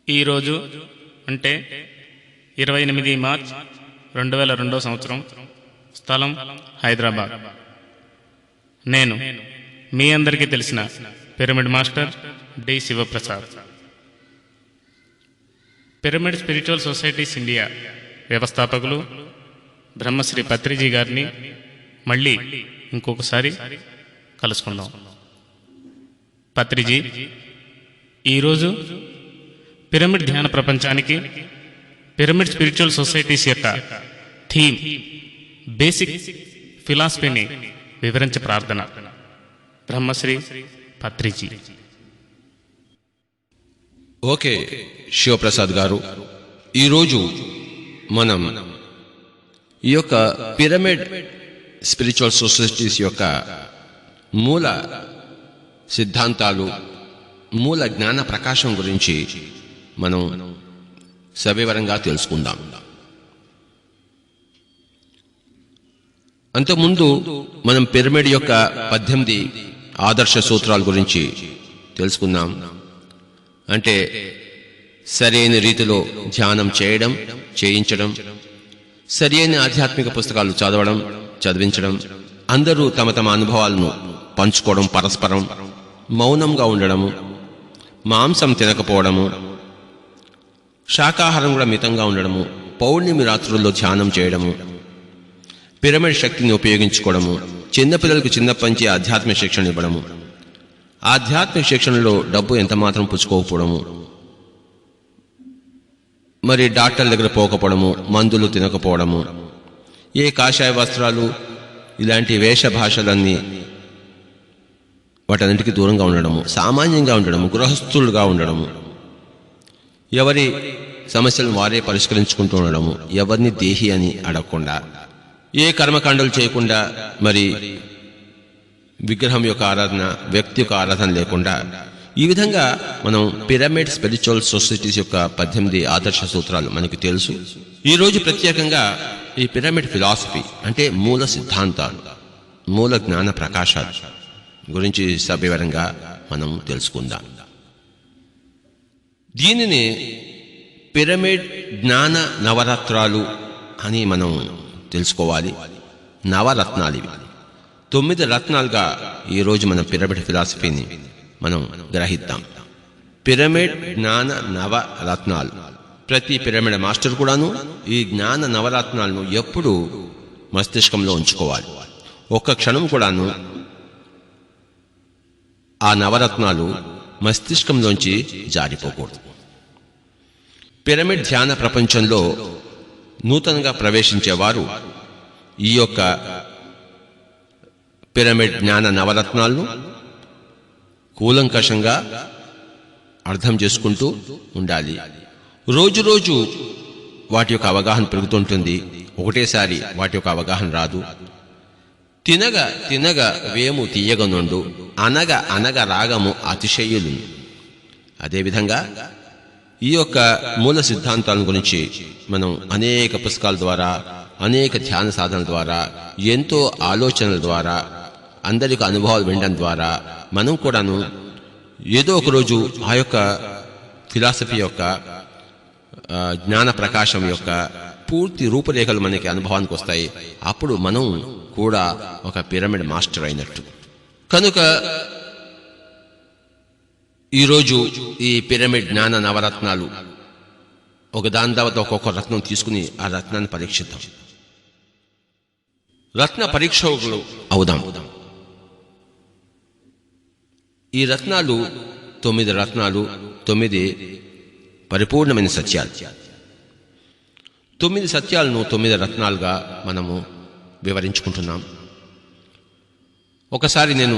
ఈరోజు అంటే 28 మార్చ్ 2002 సంవత్సరం, స్థలం హైదరాబాద్. నేను మీ అందరికీ తెలిసిన pyramid master D Shivaprasad. Pyramid spiritual societies India వ్యవస్థాపకులు బ్రహ్మశ్రీ పత్రిజీ గారిని మళ్ళీ ఇంకొకసారి కలుసుకుందాం. పత్రిజీ, ఈరోజు పిరమిడ్ ధ్యాన ప్రపంచానికి పిరమిడ్ స్పిరిచువల్ సొసైటీస్ యొక్క థీమ్, బేసిక్ ఫిలాసఫీని వివరించే ప్రార్థన. బ్రహ్మశ్రీ పత్రిజీ. ఓకే శివప్రసాద్ గారు, ఈరోజు మనం ఈ యొక్క పిరమిడ్ స్పిరిచువల్ సొసైటీస్ యొక్క మూల సిద్ధాంతాలు, మూల జ్ఞాన ప్రకాశం గురించి మనం సవివరంగా తెలుసుకుందాం. అంతకుముందు మనం పిరమిడ్ యొక్క 18 ఆదర్శ సూత్రాల గురించి తెలుసుకుందాం. అంటే సరైన రీతిలో ధ్యానం చేయడం, చేయించడం, సరైన ఆధ్యాత్మిక పుస్తకాలు చదవడం, చదివించడం, అందరూ తమ తమ అనుభవాలను పంచుకోవడం, పరస్పరం మౌనంగా ఉండడము, మాంసం తినకపోవడము, శాకాహారం కూడా మితంగా ఉండడము, పౌర్ణమి రాత్రుల్లో ధ్యానం చేయడము, పిరమిడ్ శక్తిని ఉపయోగించుకోవడము, చిన్నపిల్లలకు చిన్నప్పటి నుంచి ఆధ్యాత్మిక శిక్షణ ఇవ్వడము, ఆధ్యాత్మిక శిక్షణలో డబ్బు ఎంత మాత్రం పుచ్చుకోకపోవడము, మరి డాక్టర్ల దగ్గర పోకపోవడము, మందులు తినకపోవడము, ఏ కాషాయ వస్త్రాలు ఇలాంటి వేష భాషలన్నీ వాటన్నిటికీ దూరంగా ఉండడము, సామాన్యంగా ఉండడము, గృహస్థులుగా ఉండడము, ఎవరి సమస్యలను వారే పరిష్కరించుకుంటూ ఉండడము, ఎవరిని దేహి అని అడగకుండా, ఏ కర్మకాండలు చేయకుండా, మరి విగ్రహం యొక్క ఆరాధన, వ్యక్తి యొక్క ఆరాధన లేకుండా, ఈ విధంగా మనం పిరమిడ్ స్పిరిచువల్ సొసైటీస్ యొక్క 18 ఆదర్శ సూత్రాలు మనకు తెలుసు. ఈరోజు ప్రత్యేకంగా ఈ పిరమిడ్ ఫిలాసఫీ అంటే మూల సిద్ధాంతాలు, మూల జ్ఞాన ప్రకాశాలు గురించి సవివరంగా మనం తెలుసుకుందాం. దీనిని పిరమిడ్ జ్ఞాన నవరత్నాలు అని మనం తెలుసుకోవాలి. నవరత్నాలు ఇవి. 9 రత్నాలుగా ఈరోజు మన పిరమిడ్ ఫిలాసఫీని మనం గ్రహిద్దాం. పిరమిడ్ జ్ఞాన నవరత్నాలు. ప్రతి పిరమిడ్ మాస్టర్ కూడాను ఈ జ్ఞాన నవరత్నాలను ఎప్పుడూ మస్తిష్కంలో ఉంచుకోవాలి. ఒక్క క్షణం కూడాను ఆ నవరత్నాలు మస్తిష్కంలోంచి జారిపోకూడదు. పిరమిడ్ ధ్యాన ప్రపంచంలో నూతనంగా ప్రవేశించేవారు ఈ యొక్క పిరమిడ్ జ్ఞాన నవరత్నాలను కూలంకషంగా అర్థం చేసుకుంటూ ఉండాలి. రోజు రోజు వాటి యొక్క అవగాహన పెరుగుతుంటుంది. ఒకటేసారి వాటి యొక్క అవగాహన రాదు. తినగ తినగ వేము తీయగనుండు, అనగ అనగ రాగము అతిశయులు. అదేవిధంగా ఈ యొక్క మూల సిద్ధాంతాల గురించి మనం అనేక పుస్తకాల ద్వారా, అనేక ధ్యాన సాధనల ద్వారా, ఎంతో ఆలోచనల ద్వారా, అందరికి అనుభవాలు వినడం ద్వారా మనం కూడాను ఏదో ఒకరోజు ఆ యొక్క ఫిలాసఫీ యొక్క జ్ఞాన ప్రకాశం యొక్క పూర్తి రూపురేఖలు మనకి అనుభవానికి వస్తాయి. అప్పుడు మనం కూడా ఒక పిరమిడ్ మాస్టర్ అయినట్టు. కనుక ఈరోజు ఈ పిరమిడ్ జ్ఞాన నవరత్నాలు ఒక దాని తర్వాత ఒక్కొక్క రత్నం తీసుకుని ఆ రత్నాన్ని పరీక్షిద్దాం. రత్న పరీక్షకులు అవుదాం. ఈ రత్నాలు 9 రత్నాలు, 9 పరిపూర్ణమైన సత్యాలు. 9 సత్యాలను 9 రత్నాలుగా మనము వివరించుకుంటున్నాం. ఒకసారి నేను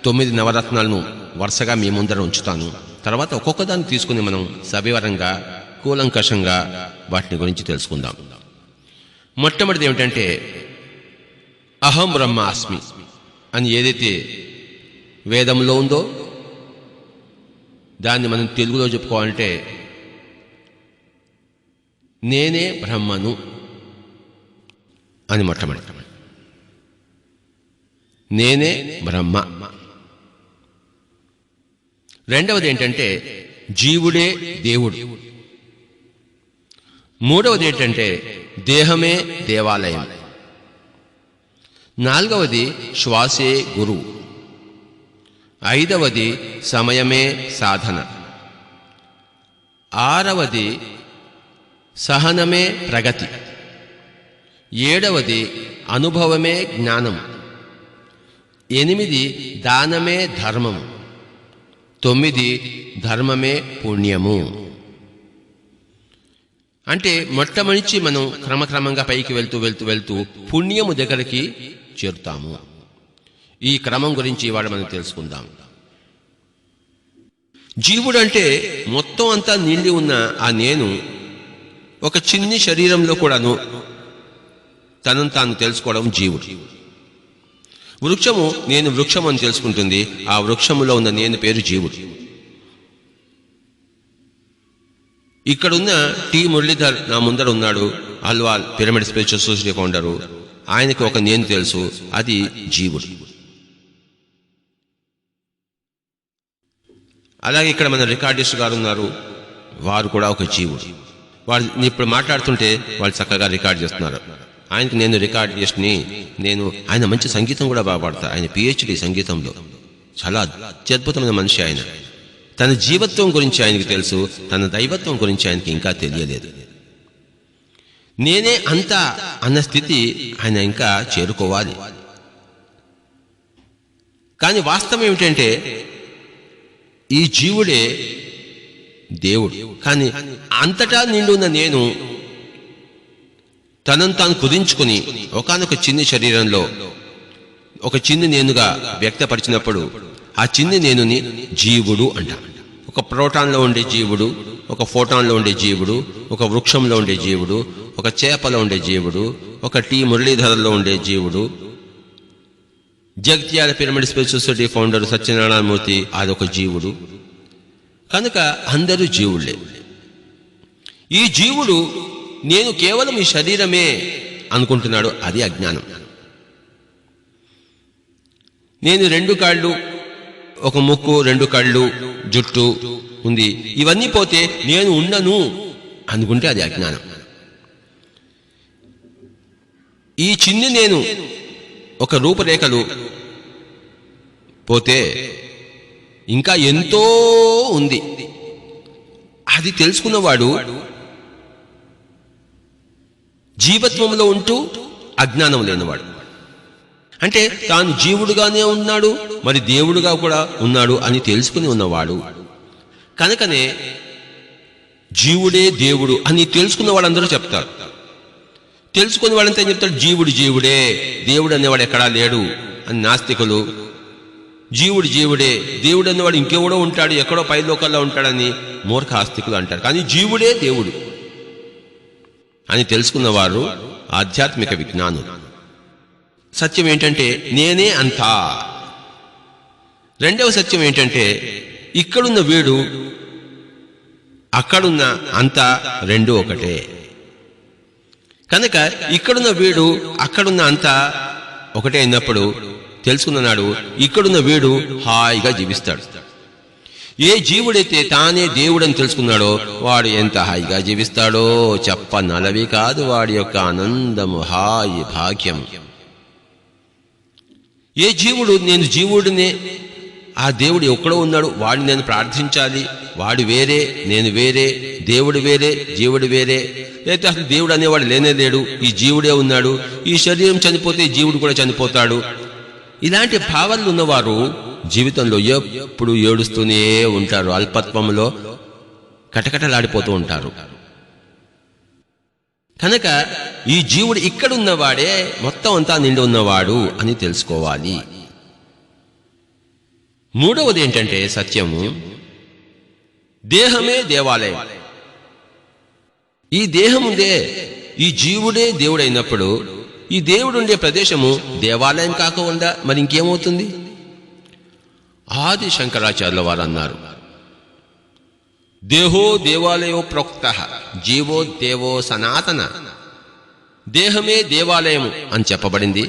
9 నవరత్నాలను వరుసగా మీ ముందర ఉంచుతాను. తర్వాత ఒక్కొక్క దాన్ని తీసుకుని మనం సవివరంగా కూలంకషంగా వాటిని గురించి తెలుసుకుందాం. మొట్టమొదటిది ఏమిటంటే అహం బ్రహ్మాస్మి అని ఏదైతే వేదంలో ఉందో దాన్ని మనం తెలుగులో చెప్పుకోవాలంటే నేనే బ్రహ్మను అని మొట్టమొదటి. నేనే బ్రహ్మ. రెండవది ఏంటంటే జీవుడే దేవుడు. మూడవది ఏంటంటే దేహమే దేవాలయం. నాలుగవది శ్వాసే గురువు. ఐదవది సమయమే సాధన. ఆరవది సహనమే ప్రగతి. ఏడవది అనుభవమే జ్ఞానం. 8 దానమే ధర్మము. 9 ధర్మమే పుణ్యము. అంటే మొట్టమొదటి మనం క్రమక్రమంగా పైకి వెళ్తూ వెళ్తూ వెళ్తూ పుణ్యము దగ్గరికి చేరుతాము. ఈ క్రమం గురించి ఇవాళ మనం తెలుసుకుందాం. జీవుడు అంటే మొత్తం అంతా నిండి ఉన్న ఆ నేను ఒక చిన్ని శరీరంలో కూడాను తనను తాను తెలుసుకోవడం జీవుడు. వృక్షము నేను వృక్షం అని తెలుసుకుంటుంది. ఆ వృక్షములో ఉన్న నేను పేరు జీవుడు. ఇక్కడున్న టి మురళీధర్ నా ముందర ఉన్నాడు. Alwal pyramid spiritual society founder. ఆయనకి ఒక నేను తెలుసు, అది జీవుడు. అలాగే ఇక్కడ మన రికార్డిస్ట్ గారు ఉన్నారు, వారు కూడా ఒక జీవుడు. వారు ఇప్పుడు మాట్లాడుతుంటే వాళ్ళు చక్కగా రికార్డ్ చేస్తున్నారు. ఆయనకి నేను రికార్డిస్ట్ని. ఆయన మంచి సంగీతం కూడా బాగా పాడతారు. ఆయన PhD సంగీతంలో. చాలా అత్యద్భుతమైన మనిషి ఆయన. తన జీవత్వం గురించి ఆయనకి తెలుసు, తన దైవత్వం గురించి ఆయనకి ఇంకా తెలియలేదు. నేనే అంతా అన్న స్థితి ఆయన ఇంకా చేరుకోవాలి. కానీ వాస్తవం ఏమిటంటే ఈ జీవుడే దేవుడు. కానీ అంతటా నిండున్న నేను తనను తాను కుదించుకుని ఒకానొక చిన్ని శరీరంలో ఒక చిన్ని నేనుగా వ్యక్తపరిచినప్పుడు ఆ చిన్ని నేనుని జీవుడు అంట. ఒక ప్రోటాన్లో ఉండే జీవుడు, ఒక ఫోటాన్లో ఉండే జీవుడు, ఒక వృక్షంలో ఉండే జీవుడు, ఒక చేపలో ఉండే జీవుడు, ఒక టి మురళీధరలో ఉండే జీవుడు, Jagtial pyramid spiritual society founder Satyanarayana Murthy అదొక జీవుడు. కనుక అందరూ జీవుళ్ళే. ఈ జీవుడు నేను కేవలం ఈ శరీరమే అనుకుంటున్నాడు, అది అజ్ఞానం. నేను 2 కాళ్ళు, ఒక ముక్కు, 2 కళ్ళు, జుట్టు ఉంది, ఇవన్నీ పోతే నేను ఉండను అనుకుంటే అది అజ్ఞానం. ఈ చిన్ని నేను ఒక రూపురేఖలు పోతే ఇంకా ఎంతో ఉంది. అది తెలుసుకున్నవాడు జీవత్వంలో ఉంటూ అజ్ఞానం లేనివాడు. అంటే తాను జీవుడుగానే ఉన్నాడు, మరి దేవుడుగా కూడా ఉన్నాడు అని తెలుసుకుని ఉన్నవాడు. కనుకనే జీవుడే దేవుడు అని తెలుసుకున్న వాళ్ళందరూ చెప్తారు. తెలుసుకునే వాళ్ళంతా ఏం చెప్తారు? జీవుడు జీవుడే, దేవుడు అనేవాడు ఎక్కడా లేడు అని నాస్తికులు. జీవుడు జీవుడే, దేవుడు అనేవాడు ఇంకెవడో ఉంటాడు, ఎక్కడో పైలోకల్లో ఉంటాడని మూర్ఖ ఆస్తికులు అంటారు. కానీ జీవుడే దేవుడు అని తెలుసుకున్నవారు ఆధ్యాత్మిక విజ్ఞానులు. సత్యం ఏంటంటే నేనే అంతా. రెండవ సత్యం ఏంటంటే ఇక్కడున్న వీడు అక్కడున్న అంతా రెండు ఒకటే. కనుక ఇక్కడున్న వీడు అక్కడున్న అంతా ఒకటే అయినప్పుడు తెలుసుకున్నాడు, ఇక్కడున్న వీడు హాయిగా జీవిస్తాడు. ఏ జీవుడైతే తానే దేవుడని తెలుసుకున్నాడో వాడు ఎంత హాయిగా జీవిస్తాడో చెప్పనలవి కాదు వాడి యొక్క ఆనందము, హాయి, భాగ్యం. ఏ జీవుడు నేను జీవుడినే, ఆ దేవుడు ఎక్కడో ఉన్నాడు, వాడిని నేను ప్రార్థించాలి, వాడు వేరే నేను వేరే, దేవుడు వేరే జీవుడు వేరే, లేకపోతే అసలు దేవుడు అనేవాడు లేనే లేడు, ఈ జీవుడే ఉన్నాడు, ఈ శరీరం చనిపోతే జీవుడు కూడా చనిపోతాడు, ఇలాంటి భావాలు ఉన్నవారు జీవితంలో ఎప్పుడు ఏడుస్తూనే ఉంటారు, అల్పత్వంలో కటకటలాడిపోతూ ఉంటారు. కనుక ఈ జీవుడు ఇక్కడున్నవాడే మొత్తం అంతా నిండి ఉన్నవాడు అని తెలుసుకోవాలి. మూడవది ఏంటంటే సత్యము, దేహమే దేవాలయం. ఈ దేహముందే, ఈ జీవుడే దేవుడైనప్పుడు ఈ దేవుడుండే ప్రదేశము దేవాలయం కాకుండా మరి ఇంకేమవుతుంది? ఆది శంకరాచార్యుల వారు అన్నారు, దేహో దేవాలయో ప్రోక్తః జీవో దేవో సనాతన. దేహమే దేవాలయము అని చెప్పబడింది,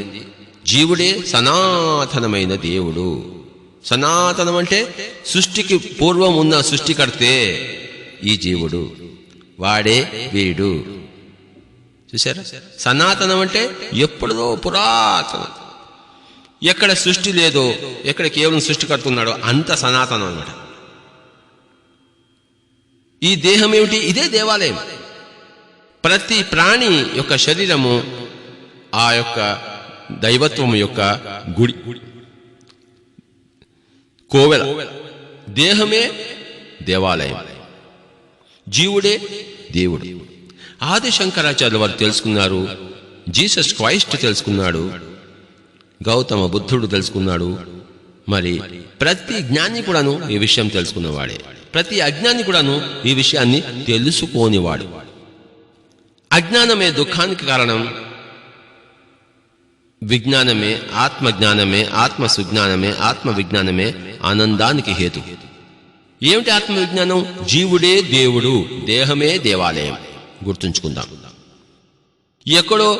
జీవుడే సనాతనమైన దేవుడు. సనాతనం అంటే సృష్టికి పూర్వం ఉన్న సృష్టికర్తే ఈ జీవుడు, వాడే వీడు. చూసారా? సనాతనం అంటే ఎప్పుడో పురాతనం, ఎక్కడ సృష్టి లేదో, ఎక్కడ కేవలం సృష్టికర్త ఉన్నాడో అంత సనాతనం అన్నమాట. ఈ దేహం ఏమిటి? ఇదే దేవాలయం. ప్రతి ప్రాణి యొక్క శరీరము ఆ యొక్క దైవత్వం యొక్క గుడి, కోవెల. దేహమే దేవాలయం, జీవుడే దేవుడు. ఆది శంకరాచార్యుల వారు తెలుసుకున్నారు, జీసస్ క్రైస్ట్ తెలుసుకున్నాడు, గౌతమ బుద్ధుడు తెలుసుకున్నాడు. మరి ప్రతి జ్ఞాని కూడాను ఈ విషయం తెలుసుకున్నవాడే, ప్రతి అజ్ఞాని కూడాను ఈ విషయాన్ని తెలుసుకోనివాడు. అజ్ఞానమే దుఃఖానికి కారణం, విజ్ఞానమే, ఆత్మజ్ఞానమే, ఆత్మ సుజ్ఞానమే, ఆత్మ విజ్ఞానమే ఆనందానికి హేతు. ఏమిటి ఆత్మ విజ్ఞానం? జీవుడే దేవుడు, దేహమే దేవాలయం. గుర్తుంచుకుందాం. ఎక్కడో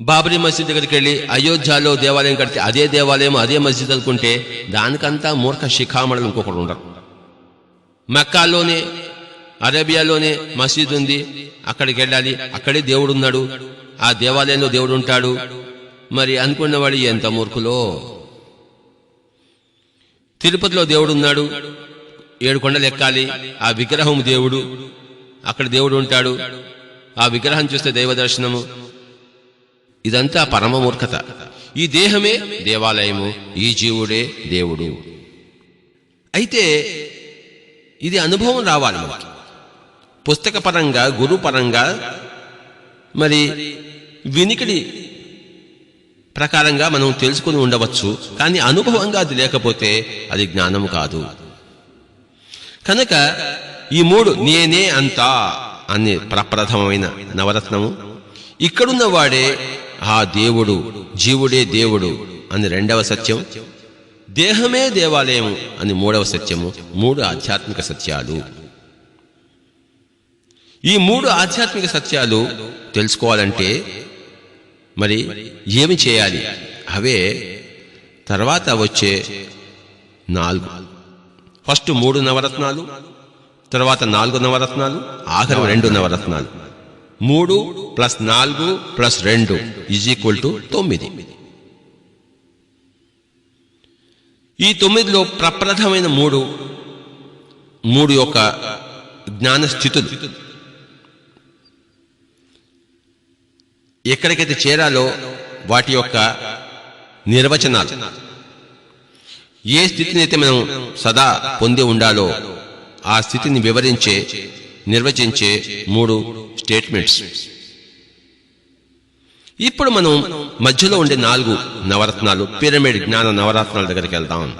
బాబరీ మసీద్ దగ్గరికి వెళ్ళి అయోధ్యలో దేవాలయం కడితే అదే దేవాలయం, అదే మసీద్ అనుకుంటే దానికంతా మూర్ఖ శిఖామణులు ఇంకొకటి ఉండరు. మక్కాలోనే, అరేబియాలోనే మసీద్ ఉంది, అక్కడికి వెళ్ళాలి, అక్కడే దేవుడు ఉన్నాడు, ఆ దేవాలయంలో దేవుడు ఉంటాడు మరి అనుకున్నవాడు ఎంత మూర్ఖులో. తిరుపతిలో దేవుడు ఉన్నాడు, 7 కొండలు ఎక్కాలి, ఆ విగ్రహం దేవుడు, అక్కడ దేవుడు ఉంటాడు, ఆ విగ్రహం చూస్తే దైవ దర్శనము. ఇదంతా పరమ మూర్ఖత. ఈ దేహమే దేవాలయము, ఈ జీవుడే దేవుడు. అయితే ఇది అనుభవం రావాలి మనకి, పుస్తకపరంగా, గురుపరంగా, మరి వినికిడి ప్రకారంగా మనం తెలుసుకుని ఉండవచ్చు, కానీ అనుభవంగా అది లేకపోతే అది జ్ఞానము కాదు. కనుక ఈ 3 నేనే అంతా అనే ప్రప్రథమమైన నవరత్నము, ఇక్కడున్న వాడే ఆ దేవుడు, జీవుడే దేవుడు అని 2వ సత్యం, దేహమే దేవాలయము అని 3వ సత్యము. 3 ఆధ్యాత్మిక సత్యాలు. ఈ 3 ఆధ్యాత్మిక సత్యాలు తెలుసుకోవాలంటే మరి ఏమి చేయాలి? అవే తర్వాత వచ్చే 4. ఫస్ట్ 3 నవరత్నాలు, తర్వాత 4 నవరత్నాలు, ఆఖరి 2 నవరత్నాలు. 3 + 4 + 2 = 9. ఈ 9లో ప్రప్రథమైన 3 యొక్క జ్ఞాన స్థితులు. ఎక్కడికైతే చేరాలో వాటి యొక్క నిర్వచనాలు, ఏ స్థితిని అయితే మనం సదా పొంది ఉండాలో ఆ స్థితిని వివరించే, నిర్వచించే 3 స్టేట్మెంట్స్. ఇప్పుడు మనం మధ్యలో ఉండే 4 నవరత్నాలు, పిరమిడ్ జ్ఞాన నవరత్నాల దగ్గరికి వెళ్దాం.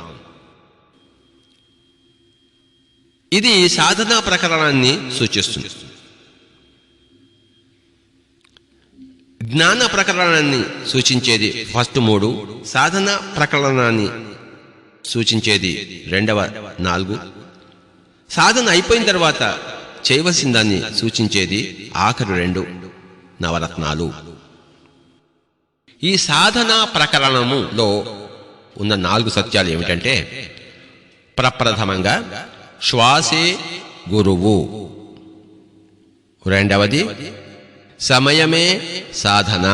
ఇది సాధనా ప్రకరణాన్ని సూచిస్తుంది. జ్ఞాన ప్రకరణాన్ని సూచించేది ఫస్ట్ 3, సాధన ప్రకరణాన్ని సూచించేది 2వ 4, సాధన అయిపోయిన తర్వాత చేయవలసిన దాన్ని సూచించేది ఆఖరి 2 నవరత్నాలు. ఈ సాధనా ప్రకరణములో ఉన్న 4 సత్యాలు ఏమిటంటే, ప్రప్రథమంగా శ్వాసే గురువు, రెండవది సమయమే సాధన,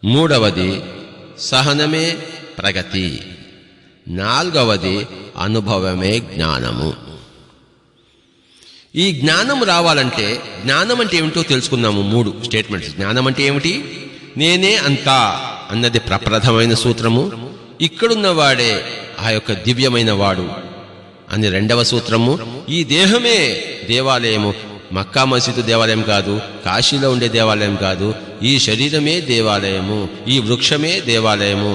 మూడవది సహనమే ప్రగతి, నాలుగవది అనుభవమే జ్ఞానము. ఈ జ్ఞానం రావాలంటే, జ్ఞానం అంటే ఏమిటో తెలుసుకుందాము. 3 స్టేట్మెంట్స్. జ్ఞానం అంటే ఏమిటి? నేనే అంతా అన్నది ప్రప్రథమైన సూత్రము. ఇక్కడున్నవాడే ఆ యొక్క దివ్యమైన వాడు అని రెండవ సూత్రము. ఈ దేహమే దేవాలయము. మక్కా మసీదు దేవాలయం కాదు, కాశీలో ఉండే దేవాలయం కాదు. ఈ శరీరమే దేవాలయము, ఈ వృక్షమే దేవాలయము,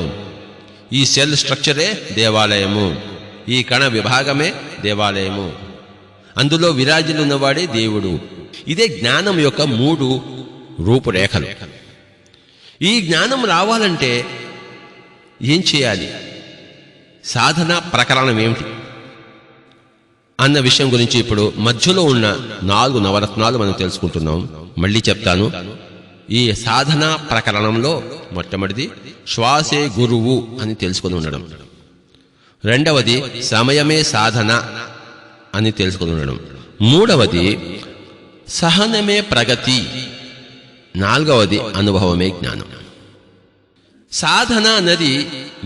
ఈ సెల్ స్ట్రక్చరే దేవాలయము, ఈ కణ విభాగమే దేవాలయము, అందులో విరాజిల్లున్నవాడే దేవుడు. ఇదే జ్ఞానం యొక్క 3 రూపురేఖలు. ఈ జ్ఞానం రావాలంటే ఏం చేయాలి? సాధన ప్రకరణం ఏమిటి అన్న విషయం గురించి ఇప్పుడు మధ్యలో ఉన్న 4 నవరత్నాలు మనం తెలుసుకుంటున్నాం. మళ్ళీ చెప్తాను. ఈ సాధన ప్రకరణంలో మొట్టమొదటిది శ్వాసే గురువు అని తెలుసుకుని ఉండడం, రెండవది సమయమే సాధన అని తెలుసుకుని ఉండడం, మూడవది సహనమే ప్రగతి, నాలుగవది అనుభవమే జ్ఞానం. సాధన అన్నది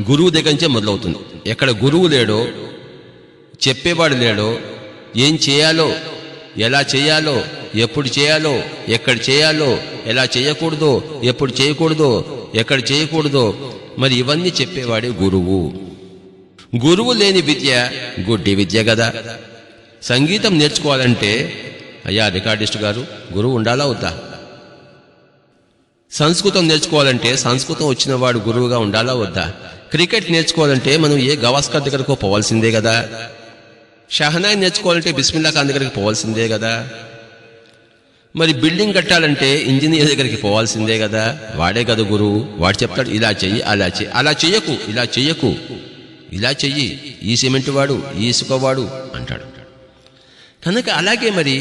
గురువు దగ్గర నుంచే మొదలవుతుంది. ఎక్కడ గురువు లేడో, చెప్పేవాడు లేడో, ఏం చేయాలో, ఎలా చేయాలో, ఎప్పుడు చేయాలో, ఎక్కడ చేయాలో, ఎలా చేయకూడదో, ఎప్పుడు చేయకూడదో, ఎక్కడ చేయకూడదో, మరి ఇవన్నీ చెప్పేవాడే గురువు. గురువు లేని విద్య గుడ్డి విద్య కదా. సంగీతం నేర్చుకోవాలంటే అయ్యా రికార్డిస్ట్ గారు గురువు ఉండాలా వద్దా? సంస్కృతం నేర్చుకోవాలంటే సంస్కృతం వచ్చిన వాడు గురువుగా ఉండాలా వద్దా? క్రికెట్ నేర్చుకోవాలంటే మనం ఏ గవాస్కర్ దగ్గరకు పోవాల్సిందే కదా. షహనాయి నేర్చుకోవాలంటే బిస్మిల్లా ఖాన్ దగ్గరికి పోవాల్సిందే కదా. మరి బిల్డింగ్ కట్టాలంటే ఇంజనీర్ దగ్గరికి పోవాల్సిందే కదా. వాడే కదా గురువు. వాడు చెప్తాడు ఇలా చెయ్యి, అలా చెయ్యి, అలా చెయ్యకు, ఇలా చెయ్యకు, ఇలా చెయ్యి, ఈ సిమెంట్ వాడు, ఈ ఇసుక వాడు అంటాడు. కనుక అలాగే మరి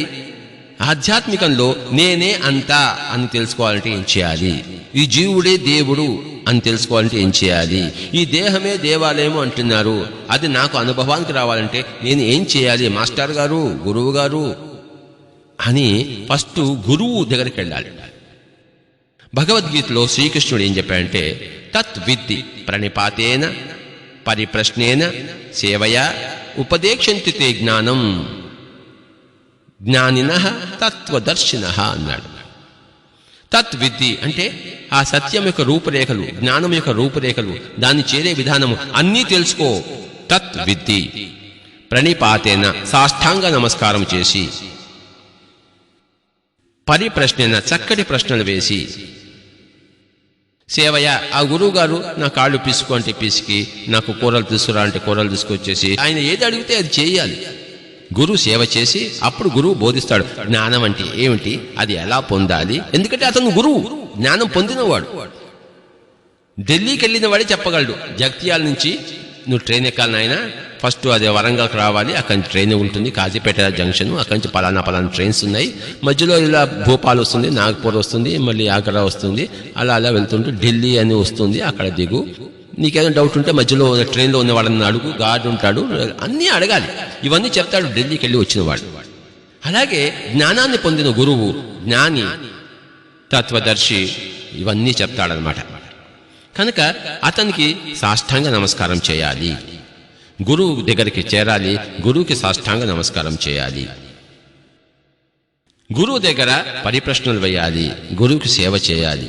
ఆధ్యాత్మికంలో నేనే అంతా అని తెలుసుకోవాలంటే ఏం చేయాలి? ఈ జీవుడే దేవుడు అని తెలుసుకోవాలంటే ఏం చేయాలి? ఈ దేహమే దేవాలయము అంటున్నారు, అది నాకు అనుభవానికి రావాలంటే నేను ఏం చేయాలి? మాస్టర్ గారు, గురువు గారు అని ఫస్ట్ గురువు దగ్గరికి వెళ్ళాలి. భగవద్గీతలో శ్రీకృష్ణుడు ఏం చెప్పాడంటే తత్విద్ధి ప్రణిపాతేన పరిప్రశ్నేన సేవయా ఉపదేక్షంతి తే జ్ఞానం జ్ఞానినః తత్వదర్శినః అన్నాడు. తత్విద్ధి అంటే ఆ సత్యం యొక్క రూపురేఖలు, జ్ఞానం యొక్క రూపురేఖలు, దాన్ని చేరే విధానము అన్నీ తెలుసుకో. తత్విద్ధి ప్రణిపాతేన సాష్టాంగ నమస్కారం చేసి, పరిప్రశ్నేన చక్కటి ప్రశ్నలు వేసి, సేవయ ఆ గురువు గారు నా కాళ్ళు పిసుకు అంటే పిసికి, నాకు కూరలు తీసుకురా అంటే కూరలు తీసుకొచ్చేసి, ఆయన ఏది అడిగితే అది చేయాలి. గురువు సేవ చేసి అప్పుడు గురువు బోధిస్తాడు జ్ఞానం అంటే ఏమిటి, అది ఎలా పొందాలి. ఎందుకంటే అతను గురువు, జ్ఞానం పొందినవాడు. ఢిల్లీకి వెళ్ళిన వాడే చెప్పగలడు. జగిత్యాల నుంచి నువ్వు ట్రైన్ ఎక్కాలి నాయన, ఫస్ట్ అదే వరంగల్కి రావాలి, అక్కడి నుంచి ట్రైన్ ఉంటుంది, కాజీపేట జంక్షన్, అక్కడి నుంచి పలానా ట్రైన్స్ ఉన్నాయి, మధ్యలో ఇలా భోపాల్ వస్తుంది, నాగపూర్ వస్తుంది, మళ్ళీ ఆగ్రా వస్తుంది, అలా అలా వెళ్తుంటే ఢిల్లీ అని వస్తుంది, అక్కడ దిగు. నీకేదైనా డౌట్ ఉంటే మధ్యలో ట్రైన్లో ఉన్న వాళ్ళని అడుగు, గార్డు ఉంటాడు, అన్నీ అడగాలి. ఇవన్నీ చెప్తాడు ఢిల్లీకి వెళ్ళి వచ్చినవాడు. అలాగే జ్ఞానాన్ని పొందిన గురువు, జ్ఞాని, తత్వదర్శి ఇవన్నీ చెప్తాడనమాట. కనుక అతనికి సాష్టాంగ నమస్కారం చేయాలి, గురువు దగ్గరికి చేరాలి, గురువుకి సాష్టాంగ నమస్కారం చేయాలి, గురువు దగ్గర పరిప్రశ్నలు వేయాలి, గురువుకి సేవ చేయాలి.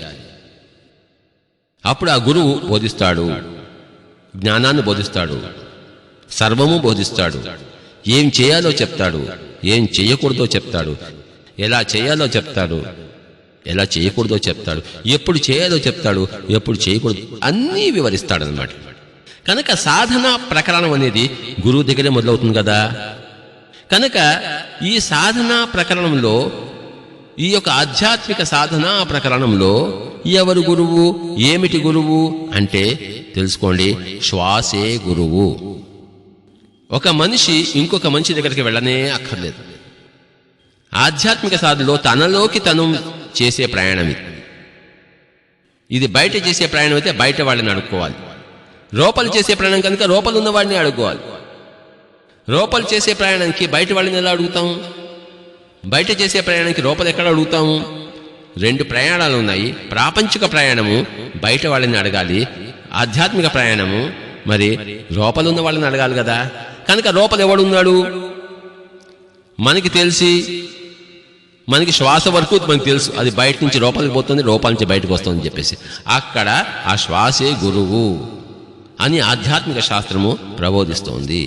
అప్పుడు ఆ గురువు బోధిస్తాడు, జ్ఞానాన్ని బోధిస్తాడు, సర్వము బోధిస్తాడు, ఏం చేయాలో చెప్తాడు, ఏం చేయకూడదో చెప్తాడు, ఎలా చేయాలో చెప్తాడు, ఎలా చేయకూడదో చెప్తాడు, ఎప్పుడు చేయాలో చెప్తాడు, ఎప్పుడు చేయకూడదు అన్నీ వివరిస్తాడనమాట. కనుక సాధన ప్రకరణం అనేది గురువు దగ్గరే మొదలవుతుంది కదా. కనుక ఈ సాధనా ప్రకరణంలో, ఈ యొక్క ఆధ్యాత్మిక సాధనా ప్రకరణంలో ఎవరు గురువు, ఏమిటి గురువు అంటే తెలుసుకోండి, శ్వాసే గురువు. ఒక మనిషి ఇంకొక మనిషి దగ్గరికి వెళ్ళనే అక్కర్లేదు. ఆధ్యాత్మిక సాధనలో తనలోకి తను చేసే ప్రయాణం ఇది. బయట చేసే ప్రయాణం అయితే బయట వాళ్ళని అడుక్కోవాలి, లోపల చేసే ప్రయాణం కనుక లోపల ఉన్నవాడిని అడుక్కోవాలి. లోపల చేసే ప్రయాణానికి బయట వాళ్ళని ఎలా అడుగుతాం? బయట చేసే ప్రయాణానికి లోపల ఎక్కడ అడుగుతాము? 2 ప్రయాణాలు ఉన్నాయి. ప్రాపంచిక ప్రయాణము బయట వాళ్ళని అడగాలి, ఆధ్యాత్మిక ప్రయాణము మరి లోపల ఉన్న వాళ్ళని అడగాలి కదా. కనుక లోపల ఎవడున్నాడు? మనకి తెలిసి మనకి శ్వాస వరకు మనకు తెలుసు, అది బయట నుంచి లోపలికి పోతుంది, లోపల నుంచి బయటకు వస్తుందని చెప్పేసి అక్కడ ఆ శ్వాసే గురువు అని ఆధ్యాత్మిక శాస్త్రము ప్రబోధిస్తోంది,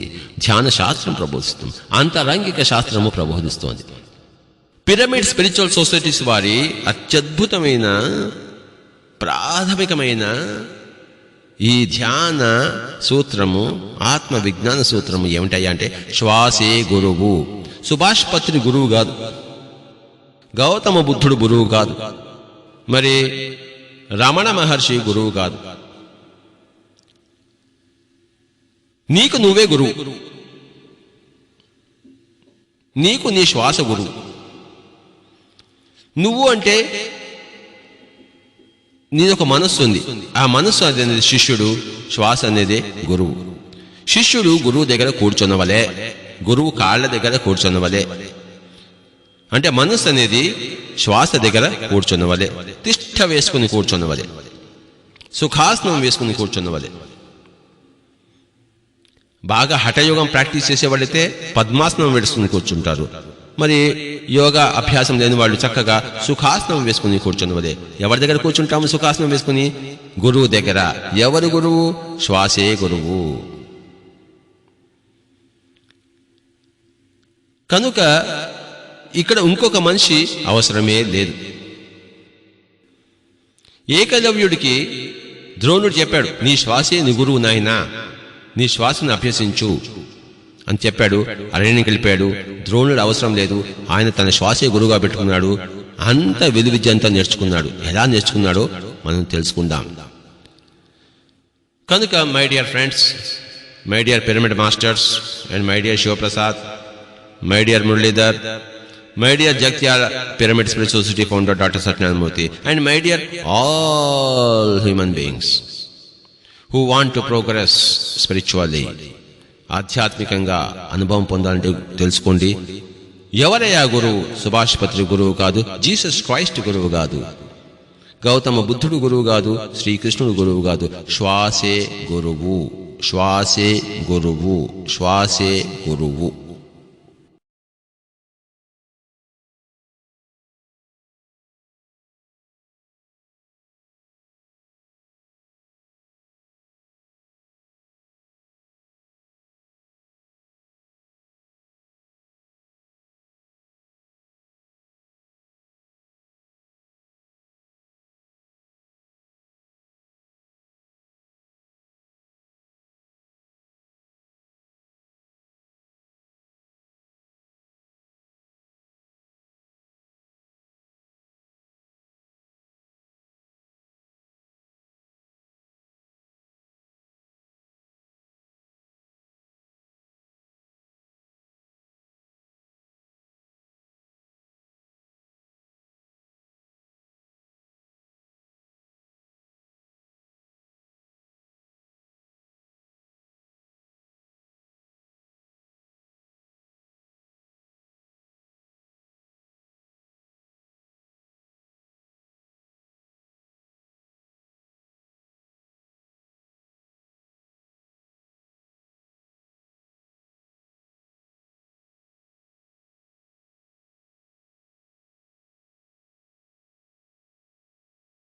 ధ్యాన శాస్త్రం ప్రబోధిస్తుంది, అంతరంగిక శాస్త్రము ప్రబోధిస్తోంది. పిరమిడ్ స్పిరిచువల్ సొసైటీస్ వారి అత్యద్భుతమైన ప్రాథమికమైన ఈ ధ్యాన సూత్రము, ఆత్మ విజ్ఞాన సూత్రము ఏమిటయ్యా అంటే శ్వాసే గురువు. సుభాష్ పత్రి గురువు కాదు, గౌతమ బుద్ధుడు గురువు కాదు, మరి రమణ మహర్షి గురువు కాదు. నీకు నువ్వే గురువు, నీకు నీ శ్వాస గురువు. నువ్వు అంటే నీదొక మనస్సు ఉంది, ఆ మనస్సు అనేది శిష్యుడు, శ్వాస అనేది గురువు. శిష్యుడు గురువు దగ్గర కూర్చున్నవలే, గురువు కాళ్ళ దగ్గర కూర్చున్నవలే. అంటే మనస్సు అనేది శ్వాస దగ్గర కూర్చున్నవలే, తిష్ట వేసుకుని కూర్చున్నవలే, సుఖాసనం వేసుకుని కూర్చున్నవలే. బాగా హఠయోగం ప్రాక్టీస్ చేసేవాళ్ళైతే పద్మాసనం వేసుకుని కూర్చుంటారు. మరి యోగా అభ్యాసం లేని వాళ్ళు చక్కగా సుఖాసనం వేసుకుని కూర్చున్నవలే. ఎవరి దగ్గర కూర్చుంటాము సుఖాసనం వేసుకుని? గురువు దగ్గర. ఎవరు గురువు? శ్వాసే గురువు. కనుక ఇక్కడ ఇంకొక మనిషి అవసరమే లేదు. ఏకలవ్యుడికి ద్రోణుడు చెప్పాడు, నీ శ్వాసే నీ గురువు నాయనా, నీ శ్వాసను అభ్యసించు అని చెప్పాడు. అరణ్యానికి వెళ్ళిపోయాడు. ద్రోణుడు అవసరం లేదు, ఆయన తన శ్వాసే గురువుగా పెట్టుకున్నాడు. అంత విలువిద్య అంతా నేర్చుకున్నాడు. ఎలా నేర్చుకున్నాడో మనం తెలుసుకుందాం. కనుక my dear friends, my dear pyramid masters and my dear Shivaprasad, my dear Muralidhar, my dear Jagtyal Pyramid Spiritual Society founder Dr. Satyanarayana Murthy, and my dear all human beings who want to progress spiritually, ఆధ్యాత్మికంగా అనుభవం పొందాలంటే తెలుసుకోండి. ఎవరయ్యా గురువు? సుభాష్ పత్రి గురువు కాదు, Jesus Christ గురువు కాదు, గౌతమ బుద్ధుడు గురువు కాదు, శ్రీకృష్ణుడు గురువు కాదు. శ్వాసే గురువు, శ్వాసే గురువు, శ్వాసే గురువు.